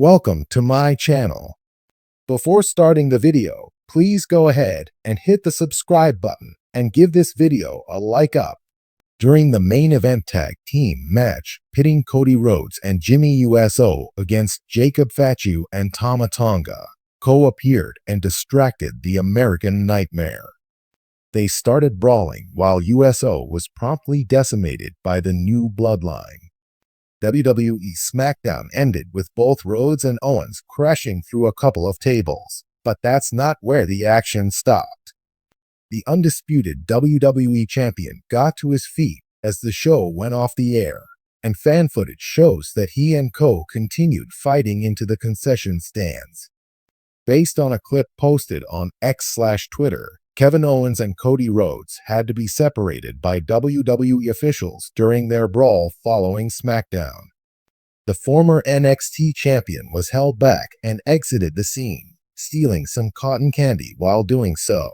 Welcome to my channel. Before starting the video, please go ahead and hit the subscribe button and give this video a like up. During the main event tag team match pitting Cody Rhodes and Jimmy USO against Jacob Fatu and Tama Tonga, Cole appeared and distracted the American Nightmare. They started brawling while USO was promptly decimated by the new bloodline. WWE SmackDown ended with both Rhodes and Owens crashing through a couple of tables, but that's not where the action stopped. The undisputed WWE champion got to his feet as the show went off the air, and fan footage shows that he and Cole continued fighting into the concession stands. Based on a clip posted on X/Twitter, Kevin Owens and Cody Rhodes had to be separated by WWE officials during their brawl following SmackDown. The former NXT champion was held back and exited the scene, stealing some cotton candy while doing so.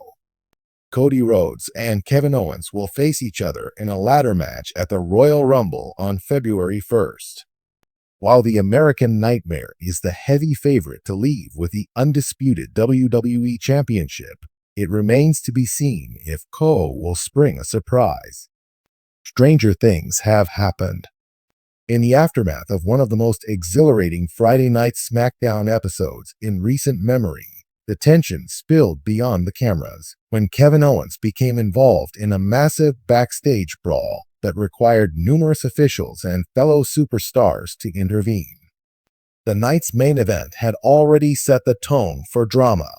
Cody Rhodes and Kevin Owens will face each other in a ladder match at the Royal Rumble on February 1st. While the American Nightmare is the heavy favorite to leave with the undisputed WWE Championship, it remains to be seen if Cole will spring a surprise. Stranger things have happened. In the aftermath of one of the most exhilarating Friday Night SmackDown episodes in recent memory, the tension spilled beyond the cameras when Kevin Owens became involved in a massive backstage brawl that required numerous officials and fellow superstars to intervene. The night's main event had already set the tone for drama.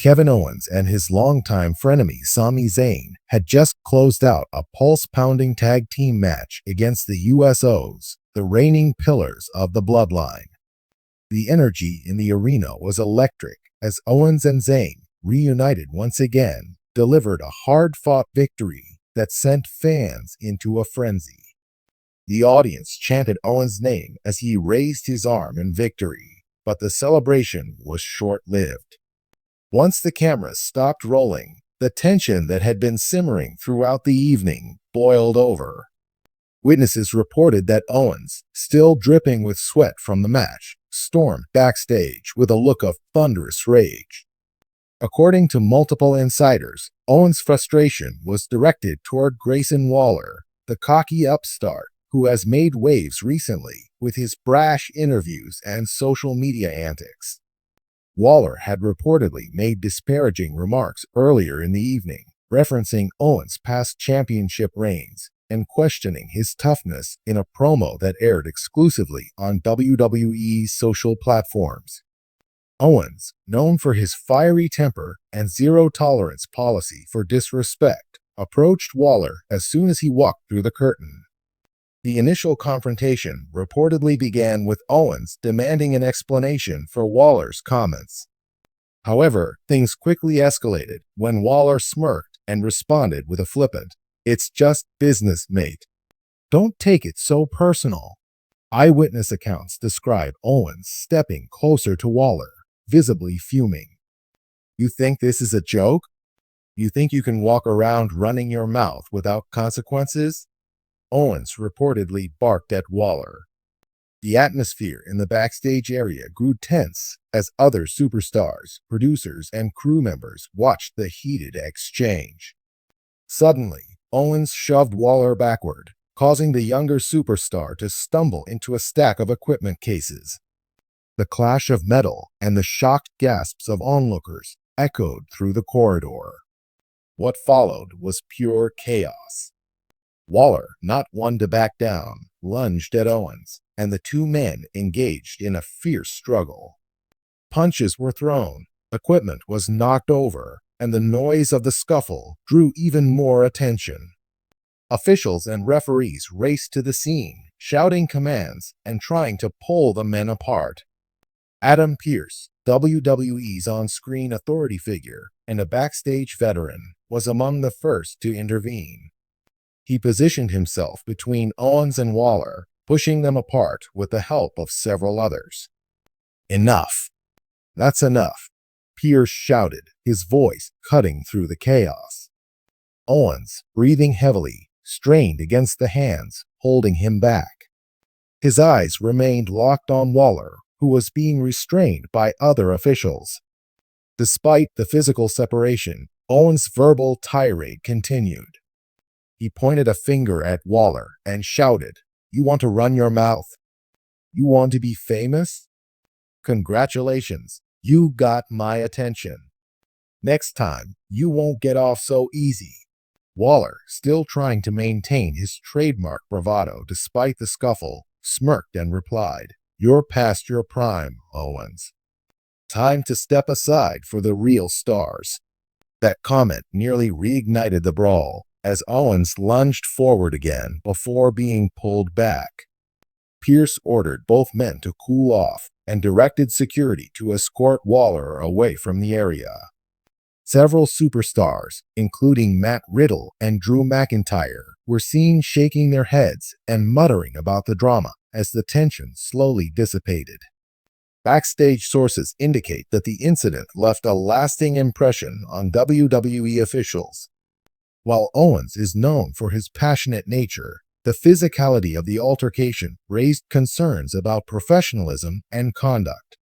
Kevin Owens and his longtime frenemy Sami Zayn had just closed out a pulse-pounding tag team match against the USOs, the reigning pillars of the bloodline. The energy in the arena was electric as Owens and Zayn, reunited once again, delivered a hard-fought victory that sent fans into a frenzy. The audience chanted Owens' name as he raised his arm in victory, but the celebration was short-lived. Once the cameras stopped rolling, the tension that had been simmering throughout the evening boiled over. Witnesses reported that Owens, still dripping with sweat from the match, stormed backstage with a look of thunderous rage. According to multiple insiders, Owens' frustration was directed toward Grayson Waller, the cocky upstart who has made waves recently with his brash interviews and social media antics. Waller had reportedly made disparaging remarks earlier in the evening, referencing Owens' past championship reigns and questioning his toughness in a promo that aired exclusively on WWE's social platforms. Owens, known for his fiery temper and zero-tolerance policy for disrespect, approached Waller as soon as he walked through the curtain. The initial confrontation reportedly began with Owens demanding an explanation for Waller's comments. However, things quickly escalated when Waller smirked and responded with a flippant, "It's just business, mate. Don't take it so personal." Eyewitness accounts describe Owens stepping closer to Waller, visibly fuming. "You think this is a joke? You think you can walk around running your mouth without consequences?" Owens reportedly barked at Waller. The atmosphere in the backstage area grew tense as other superstars, producers, and crew members watched the heated exchange. Suddenly, Owens shoved Waller backward, causing the younger superstar to stumble into a stack of equipment cases. The clash of metal and the shocked gasps of onlookers echoed through the corridor. What followed was pure chaos. Waller, not one to back down, lunged at Owens, and the two men engaged in a fierce struggle. Punches were thrown, equipment was knocked over, and the noise of the scuffle drew even more attention. Officials and referees raced to the scene, shouting commands and trying to pull the men apart. Adam Pearce, WWE's on-screen authority figure and a backstage veteran, was among the first to intervene. He positioned himself between Owens and Waller, pushing them apart with the help of several others. "Enough. That's enough," Pearce shouted, his voice cutting through the chaos. Owens, breathing heavily, strained against the hands holding him back. His eyes remained locked on Waller, who was being restrained by other officials. Despite the physical separation, Owens' verbal tirade continued. He pointed a finger at Waller and shouted, "You want to run your mouth? You want to be famous? Congratulations, you got my attention. Next time, you won't get off so easy." Waller, still trying to maintain his trademark bravado despite the scuffle, smirked and replied, "You're past your prime, Owens. Time to step aside for the real stars." That comment nearly reignited the brawl as Owens lunged forward again before being pulled back. Pierce ordered both men to cool off and directed security to escort Waller away from the area. Several superstars, including Matt Riddle and Drew McIntyre, were seen shaking their heads and muttering about the drama as the tension slowly dissipated. Backstage sources indicate that the incident left a lasting impression on WWE officials. While Owens is known for his passionate nature, the physicality of the altercation raised concerns about professionalism and conduct.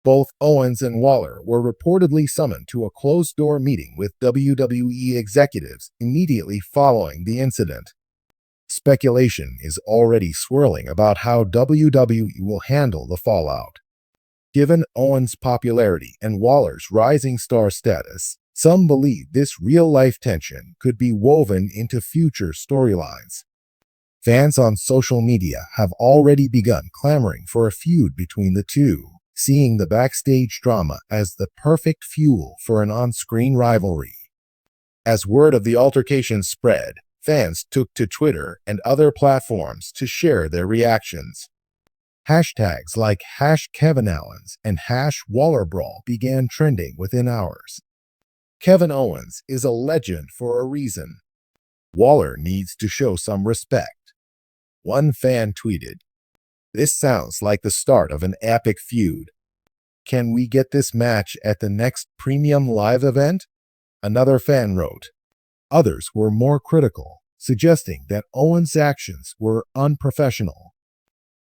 Both Owens and Waller were reportedly summoned to a closed-door meeting with WWE executives immediately following the incident. Speculation is already swirling about how WWE will handle the fallout. Given Owens' popularity and Waller's rising star status, some believe this real-life tension could be woven into future storylines. Fans on social media have already begun clamoring for a feud between the two, seeing the backstage drama as the perfect fuel for an on-screen rivalry. As word of the altercation spread, fans took to Twitter and other platforms to share their reactions. Hashtags like #KevinOwens and #WallerBrawl began trending within hours. Kevin Owens is a legend for a reason. Waller needs to show some respect. One fan tweeted, "This sounds like the start of an epic feud. Can we get this match at the next premium live event?" Another fan wrote. Others were more critical, suggesting that Owens' actions were unprofessional.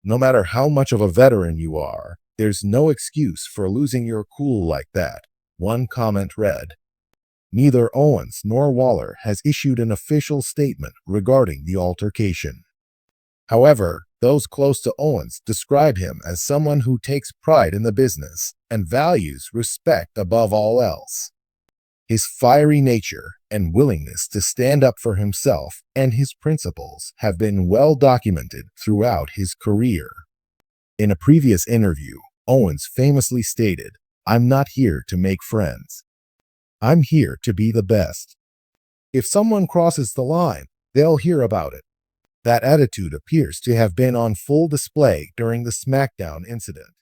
"No matter how much of a veteran you are, there's no excuse for losing your cool like that," one comment read. Neither Owens nor Waller has issued an official statement regarding the altercation. However, those close to Owens describe him as someone who takes pride in the business and values respect above all else. His fiery nature and willingness to stand up for himself and his principles have been well documented throughout his career. In a previous interview, Owens famously stated, "I'm not here to make friends. I'm here to be the best. If someone crosses the line, they'll hear about it." That attitude appears to have been on full display during the SmackDown incident.